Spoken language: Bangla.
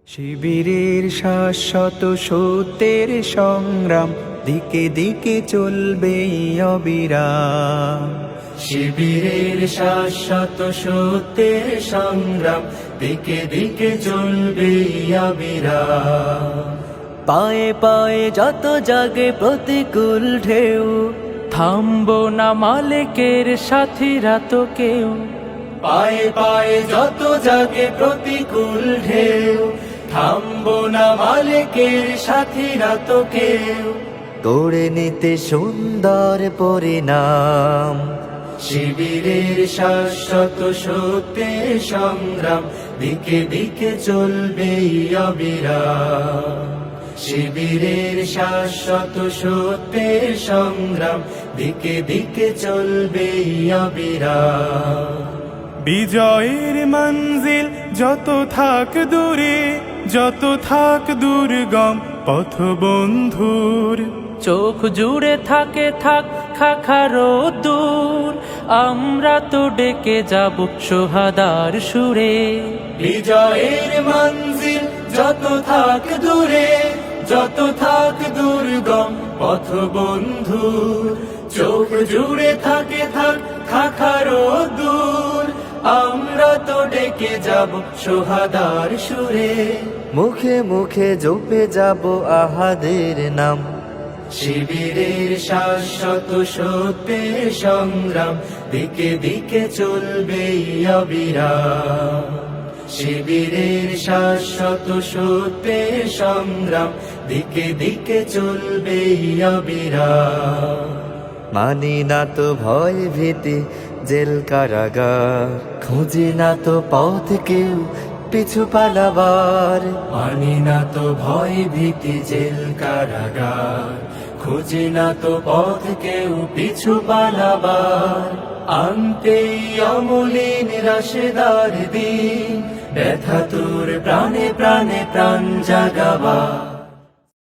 শিবিরের শাশ্বত সত্যের সংগ্রাম দিকে দিকে চলবে অবিরাম। শিবিরের শাশ্বত সত্যের সংগ্রাম দিকে দিকে চলবে অবিরাম। পায়ে পায়ে যত জাগে প্রতিকূল ঢেউ, থামবো না মালিকের সাথীরা তো কেউ। পায়ে পায়ে যত জাগে প্রতিকূল ঢেউ, থামবো না মালিকের সাথীরা তো কেউ। গড়ে নিতে সুন্দর পরিণাম, শিবিরের শাশ্বত সত্যের সংগ্রাম দিকে দিকে চলবে অবিরাম। শিবিরের শাশ্বত সত্যের সংগ্রাম দিকে দিকে চলবে অবিরাম। বিজয়ের মঞ্জিল যত থাক দূরে, যত থাক দুর্গম পথ বন্ধুর, চোখ জুড়ে থাকে থাক খাখারো দূর, আমরা তো ডেকে যাব সোহাদার সুরে। বিজয়ের মঞ্জিল যত থাক দূরে, যত থাক দুর্গম পথ বন্ধুর, চোখ জুড়ে থাকে থাক খাখারো দূর, আমরা তো ডেকে যাব সোহাদার সুরে। মুখে মুখে জপে যাব আহাদের নাম, শিবিরের শাশ্বত সত্যের সংগ্রাম দিকে দিকে চলবে অবিরাম। শিবিরের শাশ্বত সত্যের সংগ্রাম দিকে দিকে চলবে অবিরাম। মানি না তো ভয় ভীতি জেল কারাগার, খুঁজি না তো পথ কেউ পিছু পালাবার। মানি না তো ভয় ভীতি জেল কারাগার, খুঁজি না তো পথ কেউ পিছু পালাবার। আনতে অমলিন রাশেদার দিন, ব্যথা তোর প্রাণে প্রাণে প্রাণ জাগাবার।